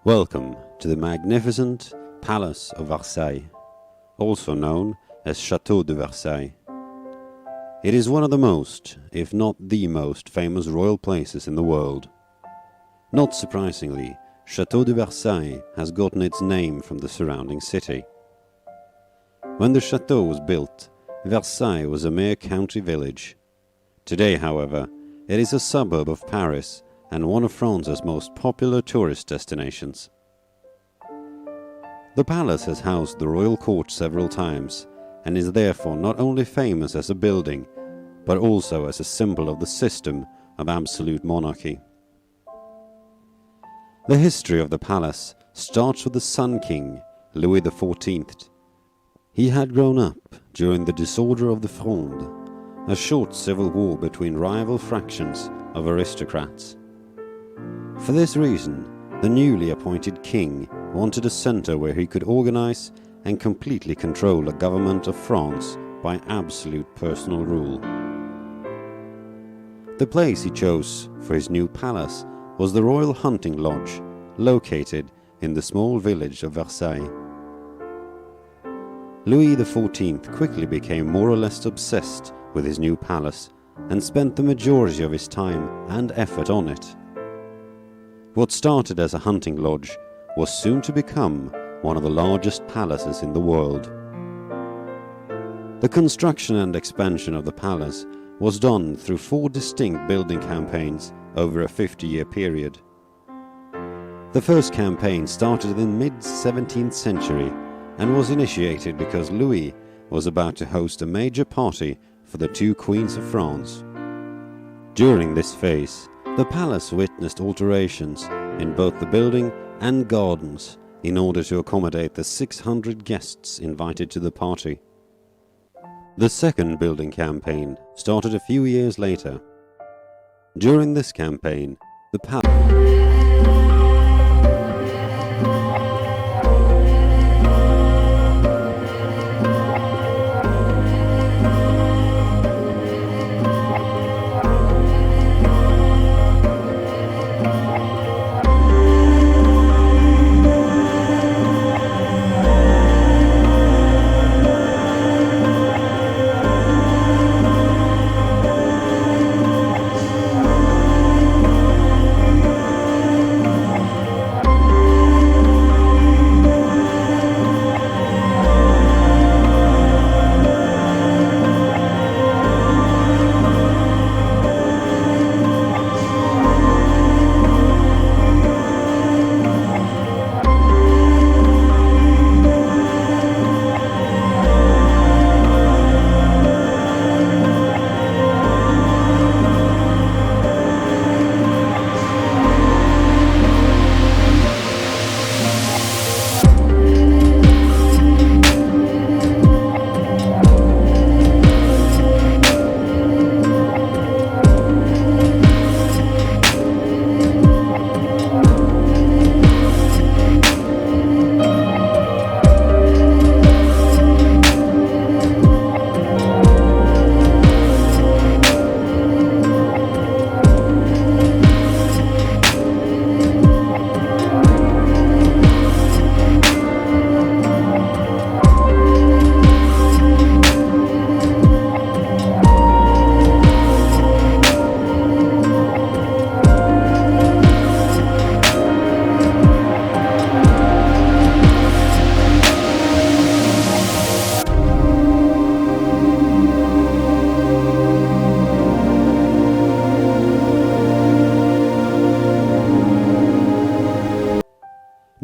Welcome to the magnificent Palace of Versailles, also known as Château de Versailles. It is one of the most, if not the most, famous royal places in the world. Not surprisingly, Château de Versailles has gotten its name from the surrounding city. When the chateau was built, Versailles was a mere country village. Today, however, it is a suburb of Paris and one of France's most popular tourist destinations. The palace has housed the royal court several times and is therefore not only famous as a building, but also as a symbol of the system of absolute monarchy. The history of the palace starts with the Sun King, Louis XIV. He had grown up during the disorder of the Fronde, a short civil war between rival fractions of aristocrats. For this reason, the newly appointed king wanted a center where he could organize and completely control the government of France by absolute personal rule. The place he chose for his new palace was the Royal Hunting Lodge, located in the small village of Versailles. Louis XIV quickly became more or less obsessed with his new palace and spent the majority of his time and effort on it. What started as a hunting lodge was soon to become one of the largest palaces in the world. The construction and expansion of the palace was done through 4 distinct building campaigns over a 50-year period. The first campaign started in the mid-17th century and was initiated because Louis was about to host a major party for the 2 queens of France. During this phase, the palace witnessed alterations in both the building and gardens in order to accommodate the 600 guests invited to the party. The second building campaign started a few years later. During this campaign, the palace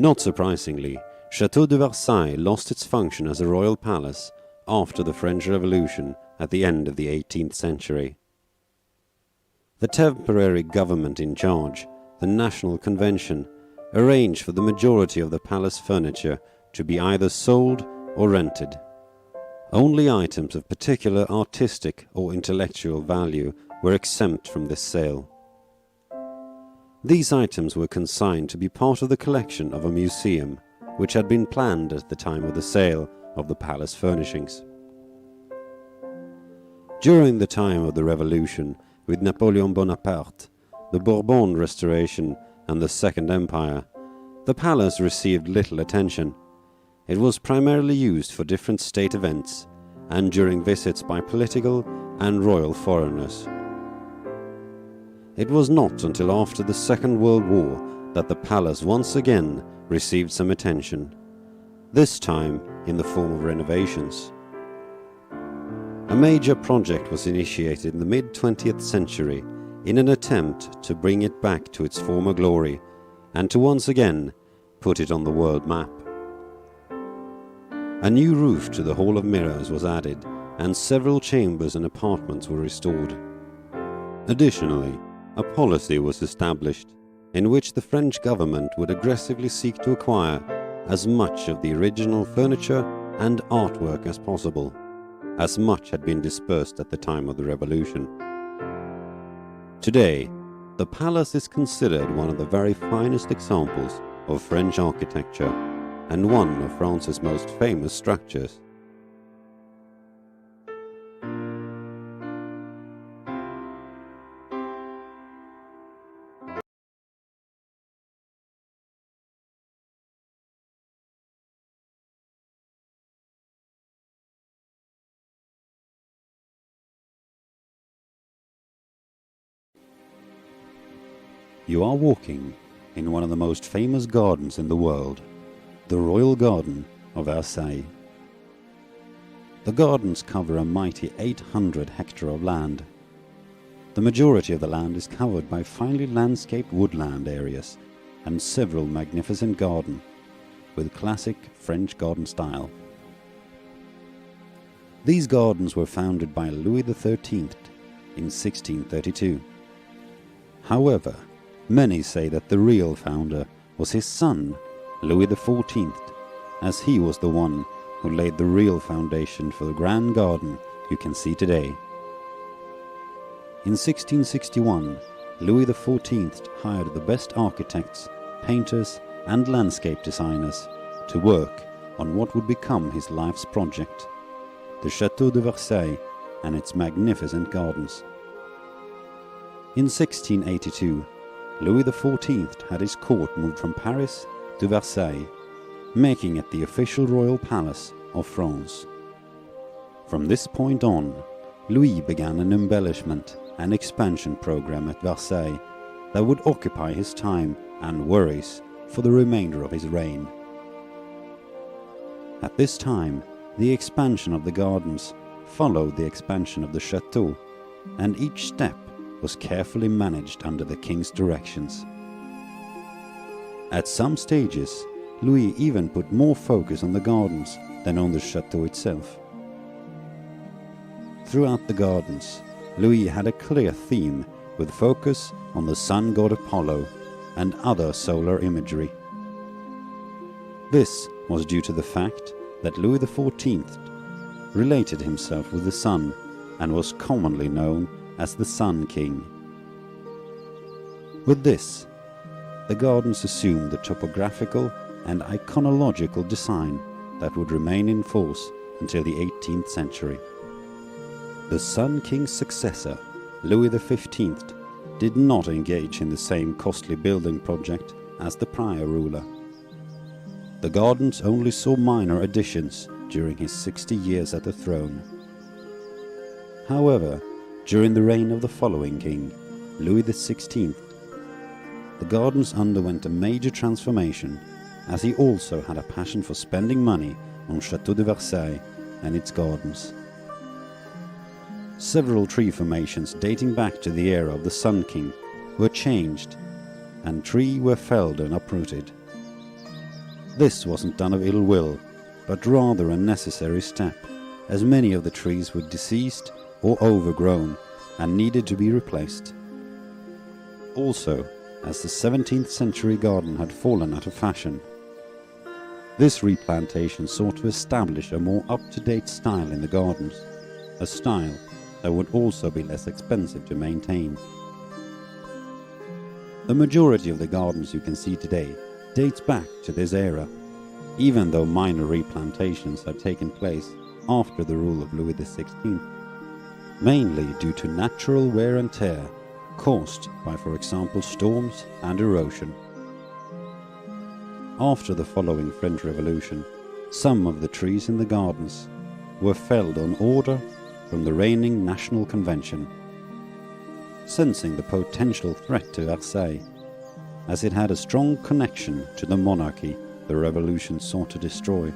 Not surprisingly, Château de Versailles lost its function as a royal palace after the French Revolution at the end of the 18th century. The temporary government in charge, the National Convention, arranged for the majority of the palace furniture to be either sold or rented. Only items of particular artistic or intellectual value were exempt from this sale. These items were consigned to be part of the collection of a museum, which had been planned at the time of the sale of the palace furnishings. During the time of the Revolution, with Napoleon Bonaparte, the Bourbon Restoration and the Second Empire, the palace received little attention. It was primarily used for different state events and during visits by political and royal foreigners. It was not until after the Second World War that the palace once again received some attention, this time in the form of renovations. A major project was initiated in the mid-20th century in an attempt to bring it back to its former glory and to once again put it on the world map. A new roof to the Hall of Mirrors was added, and several chambers and apartments were restored. Additionally, a policy was established in which the French government would aggressively seek to acquire as much of the original furniture and artwork as possible, as much had been dispersed at the time of the Revolution. Today, the palace is considered one of the very finest examples of French architecture and one of France's most famous structures. You are walking in one of the most famous gardens in the world, the Royal Garden of Versailles. The gardens cover a mighty 800 hectares of land. The majority of the land is covered by finely landscaped woodland areas and several magnificent gardens with classic French garden style. These gardens were founded by Louis XIII in 1632. However, many say that the real founder was his son, Louis XIV, as he was the one who laid the real foundation for the grand garden you can see today. In 1661, Louis XIV hired the best architects, painters, and landscape designers to work on what would become his life's project, the Château de Versailles and its magnificent gardens. In 1682, Louis XIV had his court moved from Paris to Versailles, making it the official royal palace of France. From this point on, Louis began an embellishment and expansion program at Versailles that would occupy his time and worries for the remainder of his reign. At this time, the expansion of the gardens followed the expansion of the chateau, and each step was carefully managed under the king's directions. At some stages, Louis even put more focus on the gardens than on the chateau itself. Throughout the gardens, Louis had a clear theme with focus on the sun god Apollo and other solar imagery. This was due to the fact that Louis XIV related himself with the sun and was commonly known as the Sun King. With this, the gardens assumed the topographical and iconological design that would remain in force until the 18th century. The Sun King's successor, Louis XV, did not engage in the same costly building project as the prior ruler. The gardens only saw minor additions during his 60 years at the throne. However, during the reign of the following king, Louis XVI, the gardens underwent a major transformation, as he also had a passion for spending money on Château de Versailles and its gardens. Several tree formations dating back to the era of the Sun King were changed, and trees were felled and uprooted. This wasn't done of ill will, but rather a necessary step, as many of the trees were deceased or overgrown and needed to be replaced. Also, as the 17th century garden had fallen out of fashion, this replantation sought to establish a more up-to-date style in the gardens, a style that would also be less expensive to maintain. The majority of the gardens you can see today dates back to this era, even though minor replantations have taken place after the rule of Louis XVI, mainly due to natural wear and tear caused by, for example, storms and erosion. After the following French Revolution, some of the trees in the gardens were felled on order from the reigning National Convention. Sensing the potential threat to Versailles, as it had a strong connection to the monarchy the revolution sought to destroy,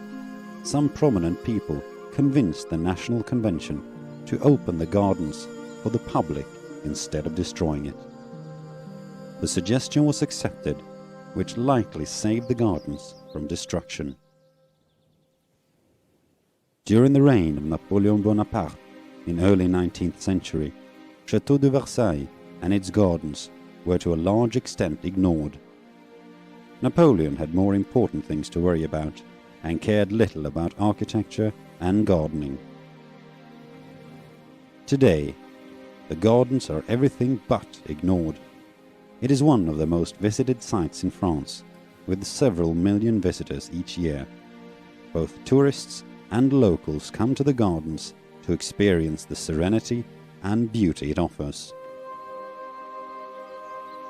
some prominent people convinced the National Convention to open the gardens for the public instead of destroying it. The suggestion was accepted, which likely saved the gardens from destruction. During the reign of Napoleon Bonaparte in early 19th century, Château de Versailles and its gardens were to a large extent ignored. Napoleon had more important things to worry about and cared little about architecture and gardening. Today, the gardens are everything but ignored. It is one of the most visited sites in France, with several million visitors each year. Both tourists and locals come to the gardens to experience the serenity and beauty it offers.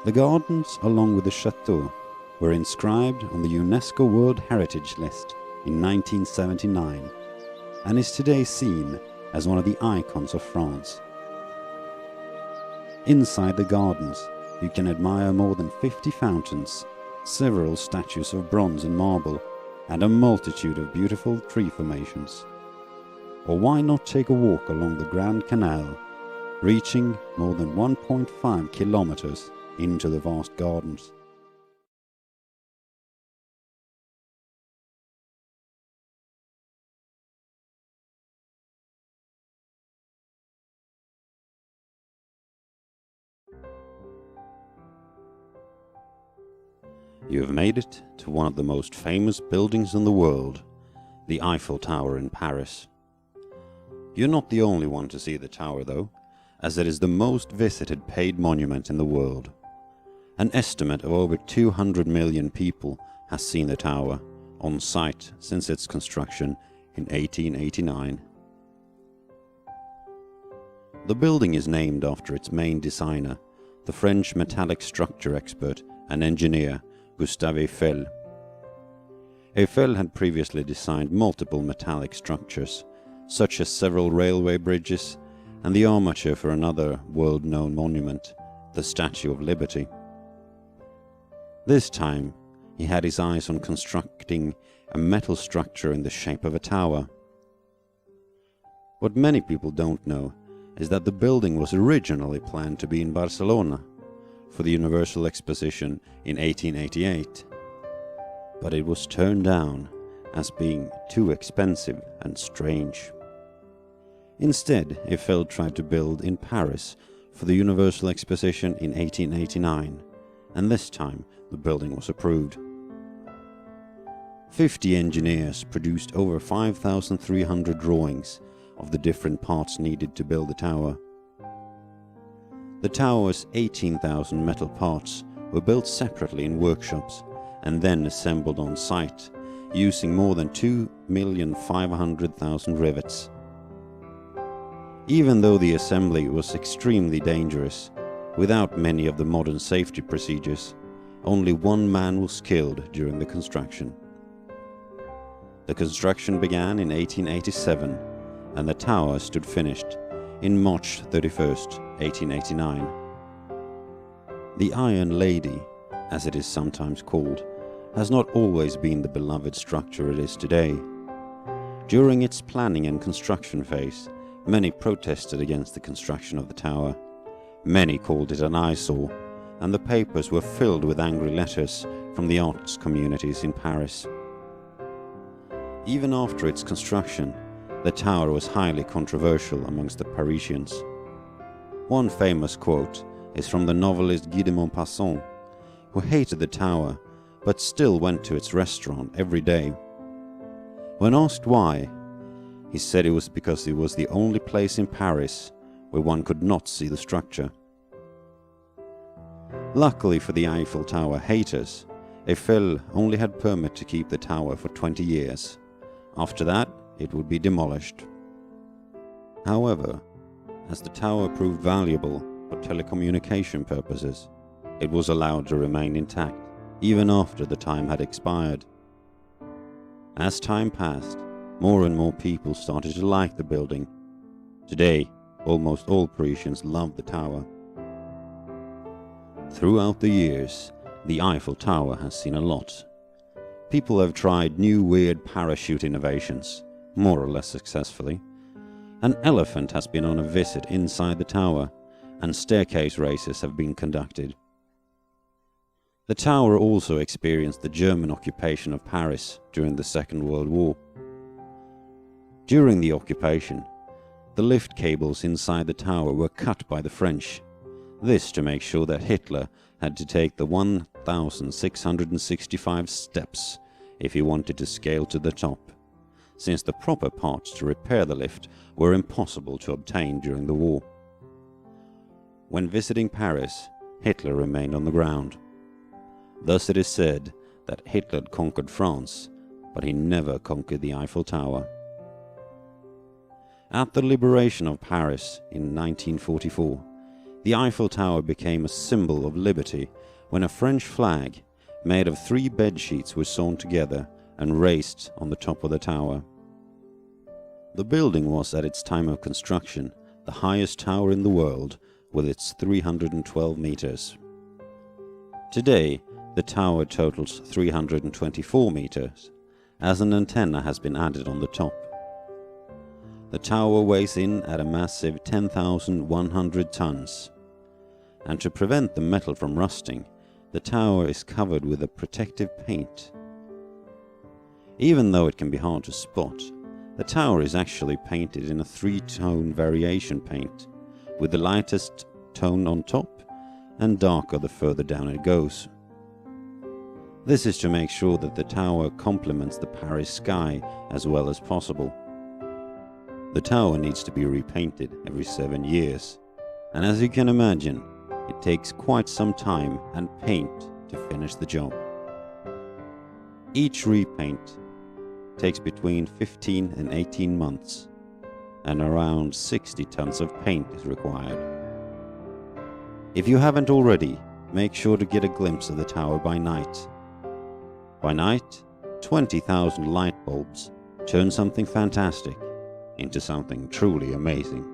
The gardens, along with the chateau, were inscribed on the UNESCO World Heritage list in 1979 and is today seen as one of the icons of France. Inside the gardens, you can admire more than 50 fountains, several statues of bronze and marble, and a multitude of beautiful tree formations. Or why not take a walk along the Grand Canal, reaching more than 1.5 kilometers into the vast gardens. You have made it to one of the most famous buildings in the world, the Eiffel Tower in Paris. You're not the only one to see the tower though, as it is the most visited paid monument in the world. An estimate of over 200 million people has seen the tower on site since its construction in 1889. The building is named after its main designer, the French metallic structure expert and engineer Gustave Eiffel. Eiffel had previously designed multiple metallic structures, such as several railway bridges and the armature for another world-known monument, the Statue of Liberty. This time, he had his eyes on constructing a metal structure in the shape of a tower. What many people don't know is that the building was originally planned to be in Barcelona for the Universal Exposition in 1888, but it was turned down as being too expensive and strange. Instead, Eiffel tried to build in Paris for the Universal Exposition in 1889, and this time the building was approved. 50 engineers produced over 5,300 drawings of the different parts needed to build the tower. The tower's 18,000 metal parts were built separately in workshops and then assembled on site using more than 2,500,000 rivets. Even though the assembly was extremely dangerous, without many of the modern safety procedures, only one man was killed during the construction. The construction began in 1887 and the tower stood finished in March 31st, 1889. The Iron Lady, as it is sometimes called, has not always been the beloved structure it is today. During its planning and construction phase, many protested against the construction of the tower. Many called it an eyesore, and the papers were filled with angry letters from the arts communities in Paris. Even after its construction, the tower was highly controversial amongst the Parisians. One famous quote is from the novelist Guy de Maupassant, who hated the tower but still went to its restaurant every day. When asked why, he said it was because it was the only place in Paris where one could not see the structure. Luckily for the Eiffel Tower haters, Eiffel only had permit to keep the tower for 20 years. After that, it would be demolished. However, as the tower proved valuable for telecommunication purposes, it was allowed to remain intact even after the time had expired. As time passed, more and more people started to like the building. Today, almost all Parisians love the tower. Throughout the years, the Eiffel Tower has seen a lot. People have tried new weird parachute innovations, more or less successfully. An elephant has been on a visit inside the tower, and staircase races have been conducted. The tower also experienced the German occupation of Paris during the Second World War. During the occupation, the lift cables inside the tower were cut by the French, this to make sure that Hitler had to take the 1,665 steps if he wanted to scale to the top, since the proper parts to repair the lift were impossible to obtain during the war. When visiting Paris, Hitler remained on the ground. Thus it is said that Hitler conquered France, but he never conquered the Eiffel Tower. At the liberation of Paris in 1944, the Eiffel Tower became a symbol of liberty when a French flag made of 3 bed sheets was sewn together and raised on the top of the tower. The building was at its time of construction the highest tower in the world with its 312 meters. Today, the tower totals 324 meters, as an antenna has been added on the top. The tower weighs in at a massive 10,100 tons, and to prevent the metal from rusting, the tower is covered with a protective paint. Even though it can be hard to spot, the tower is actually painted in a 3-tone variation paint, with the lightest tone on top and darker the further down it goes. This is to make sure that the tower complements the Paris sky as well as possible. The tower needs to be repainted every 7 years, and as you can imagine, it takes quite some time and paint to finish the job. Each repaint takes between 15 and 18 months, and around 60 tons of paint is required. If you haven't already, make sure to get a glimpse of the tower by night. By night, 20,000 light bulbs turn something fantastic into something truly amazing.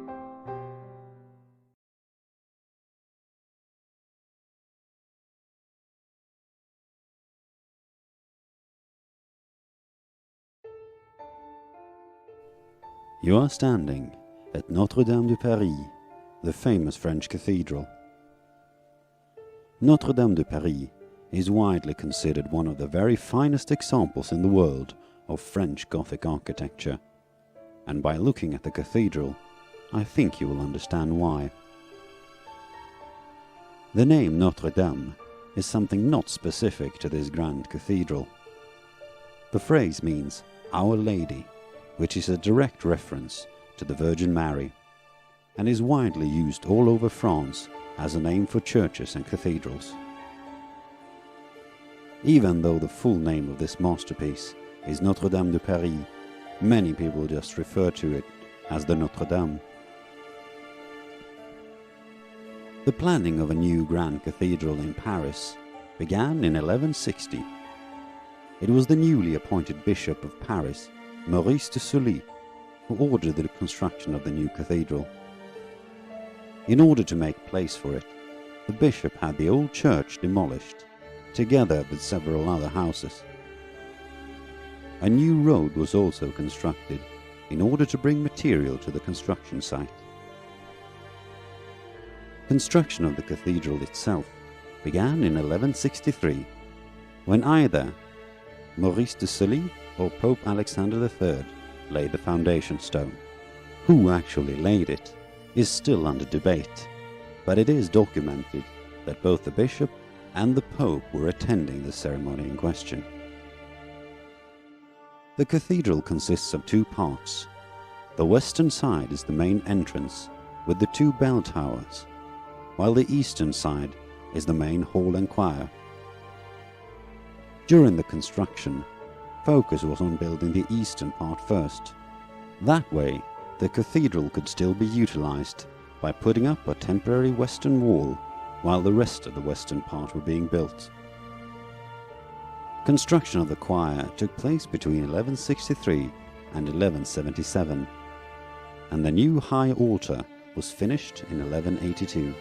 You are standing at Notre-Dame de Paris, the famous French cathedral. Notre-Dame de Paris is widely considered one of the very finest examples in the world of French Gothic architecture, and by looking at the cathedral, I think you will understand why. The name Notre Dame is something not specific to this grand cathedral. The phrase means Our Lady, which is a direct reference to the Virgin Mary, and is widely used all over France as a name for churches and cathedrals. Even though the full name of this masterpiece is Notre-Dame de Paris, many people just refer to it as the Notre Dame. The planning of a new grand cathedral in Paris began in 1160. It was the newly appointed Bishop of Paris, Maurice de Sully, who ordered the construction of the new cathedral. In order to make place for it, the bishop had the old church demolished, together with several other houses. A new road was also constructed in order to bring material to the construction site. Construction of the cathedral itself began in 1163, when either Maurice de Sully or Pope Alexander III laid the foundation stone. Who actually laid it is still under debate, but it is documented that both the bishop and the Pope were attending the ceremony in question. The cathedral consists of 2 parts. The western side is the main entrance with the 2 bell towers, while the eastern side is the main hall and choir. During the construction, focus was on building the eastern part first. That way, the cathedral could still be utilized by putting up a temporary western wall while the rest of the western part were being built. Construction of the choir took place between 1163 and 1177, and the new high altar was finished in 1182.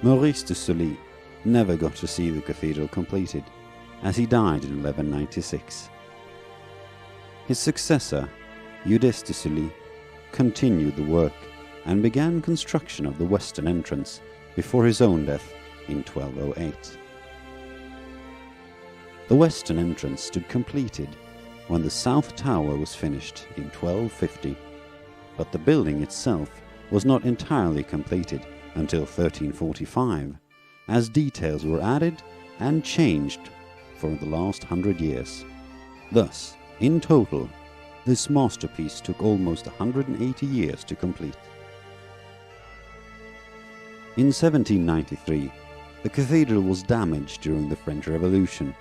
Maurice de Sully never got to see the cathedral completed, as he died in 1196. His successor, Eudes de Sully, continued the work and began construction of the western entrance before his own death in 1208. The western entrance stood completed when the south tower was finished in 1250, but the building itself was not entirely completed until 1345, as details were added and changed for the last 100 years. Thus, in total, this masterpiece took almost 180 years to complete. In 1793, the cathedral was damaged during the French Revolution.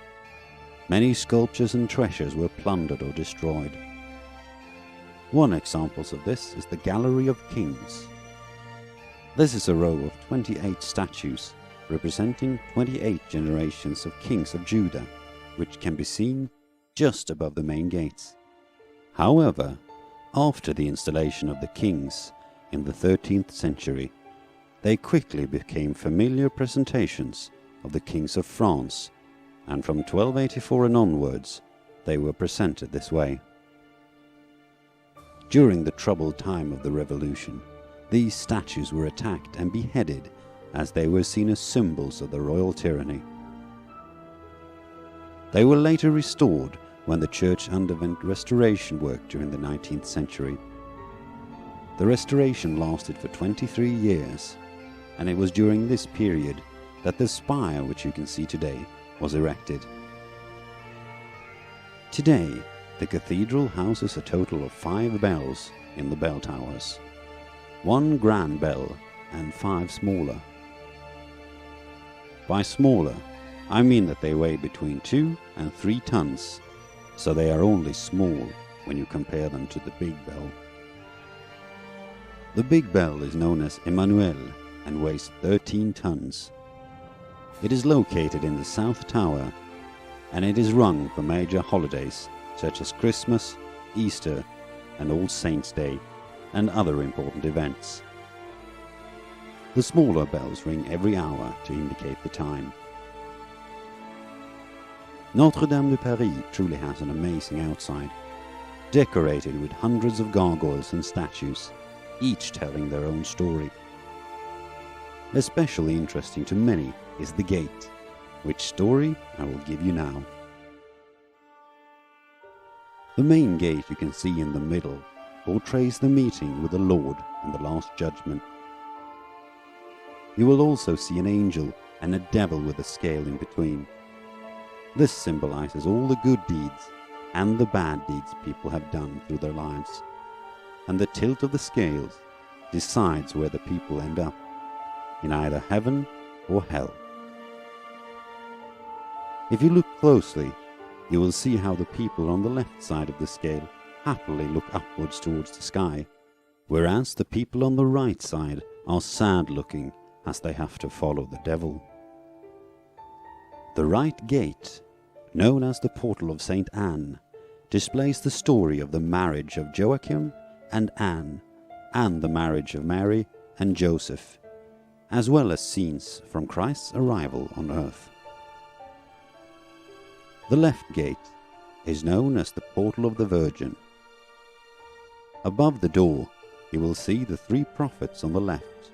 Many sculptures and treasures were plundered or destroyed. One example of this is the Gallery of Kings. This is a row of 28 statues representing 28 generations of kings of Judah, which can be seen just above the main gates. However, after the installation of the kings in the 13th century, they quickly became familiar presentations of the kings of France, and from 1284 and onwards, they were presented this way. During the troubled time of the Revolution, these statues were attacked and beheaded as they were seen as symbols of the royal tyranny. They were later restored when the church underwent restoration work during the 19th century. The restoration lasted for 23 years, and it was during this period that the spire, which you can see today, was erected. Today, the cathedral houses a total of 5 bells in the bell towers, 1 grand bell and 5 smaller. By smaller, I mean that they weigh between 2 and 3 tons, so they are only small when you compare them to the big bell. The big bell is known as Emmanuel and weighs 13 tons. It is located in the South Tower, and it is rung for major holidays such as Christmas, Easter, and All Saints' Day, and other important events. The smaller bells ring every hour to indicate the time. Notre Dame de Paris truly has an amazing outside, decorated with hundreds of gargoyles and statues, each telling their own story. Especially interesting to many is the gate, which story I will give you now. The main gate you can see in the middle portrays the meeting with the Lord and the Last Judgment. You will also see an angel and a devil with a scale in between. This symbolizes all the good deeds and the bad deeds people have done through their lives, and the tilt of the scales decides where the people end up, in either heaven or hell. If you look closely, you will see how the people on the left side of the scale happily look upwards towards the sky, whereas the people on the right side are sad looking as they have to follow the devil. The right gate, known as the Portal of St. Anne, displays the story of the marriage of Joachim and Anne, and the marriage of Mary and Joseph, as well as scenes from Christ's arrival on earth. The left gate is known as the Portal of the Virgin. Above the door, you will see the 3 prophets on the left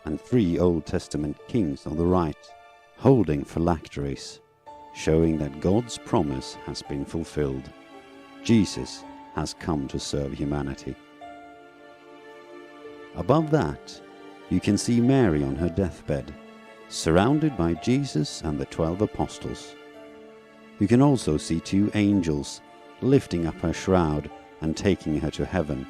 and 3 Old Testament kings on the right, holding phylacteries, showing that God's promise has been fulfilled. Jesus has come to serve humanity. Above that, you can see Mary on her deathbed, surrounded by Jesus and the 12 apostles. You can also see 2 angels lifting up her shroud and taking her to heaven.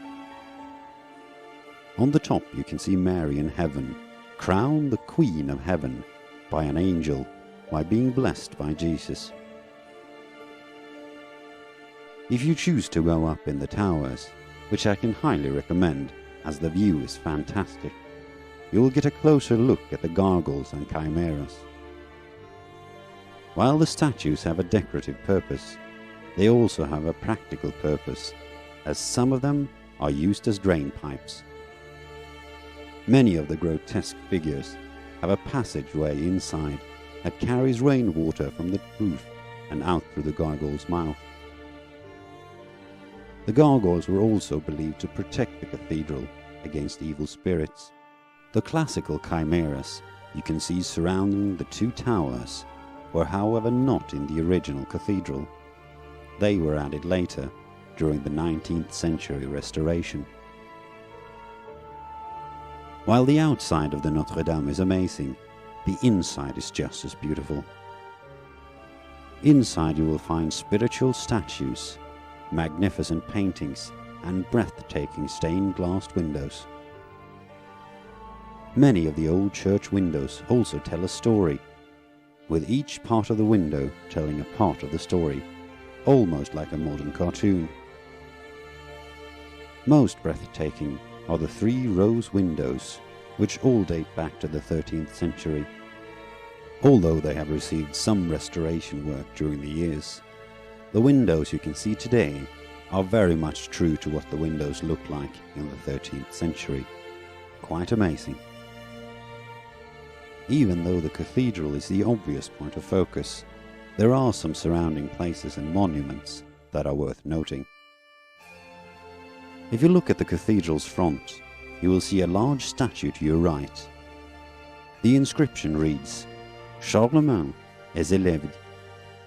On the top you can see Mary in heaven, crowned the Queen of Heaven by an angel while being blessed by Jesus. If you choose to go up in the towers, which I can highly recommend, as the view is fantastic. You will get a closer look at the gargoyles and chimeras. While the statues have a decorative purpose, they also have a practical purpose, as some of them are used as drain pipes. Many of the grotesque figures have a passageway inside that carries rainwater from the roof and out through the gargoyle's mouth. The gargoyles were also believed to protect the cathedral against evil spirits. The classical chimeras you can see surrounding the two towers were however not in the original cathedral. They were added later during the 19th century restoration. While the outside of the Notre Dame is amazing, the inside is just as beautiful. Inside you will find spiritual statues, magnificent paintings, and breathtaking stained glass windows. Many of the old church windows also tell a story, with each part of the window telling a part of the story, almost like a modern cartoon. Most breathtaking are the 3 rose windows, which all date back to the 13th century, although they have received some restoration work during the years. The windows you can see today are very much true to what the windows looked like in the 13th century. Quite amazing. Even though the cathedral is the obvious point of focus, there are some surrounding places and monuments that are worth noting. If you look at the cathedral's front, you will see a large statue to your right. The inscription reads, Charlemagne et ses élèves,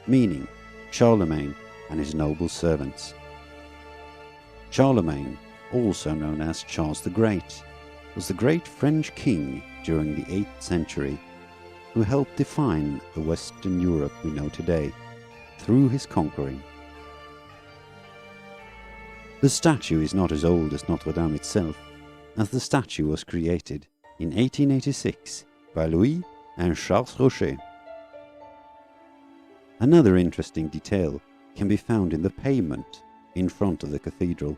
meaning Charlemagne and his noble servants. Charlemagne, also known as Charles the Great, was the great French king during the 8th century who helped define the Western Europe we know today through his conquering. The statue is not as old as Notre Dame itself, as the statue was created in 1886 by Louis and Charles Rocher. Another interesting detail can be found in the pavement in front of the cathedral.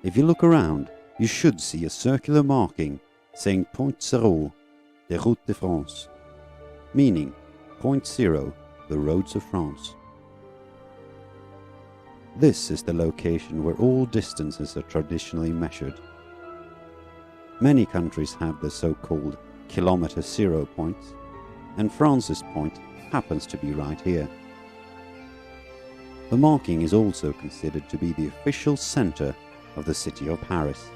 If you look around, you should see a circular marking saying Point Zero, des routes de France, meaning Point Zero, the roads of France. This is the location where all distances are traditionally measured. Many countries have the so-called kilometer zero points, and France's point happens to be right here. The marking is also considered to be the official center of the city of Paris.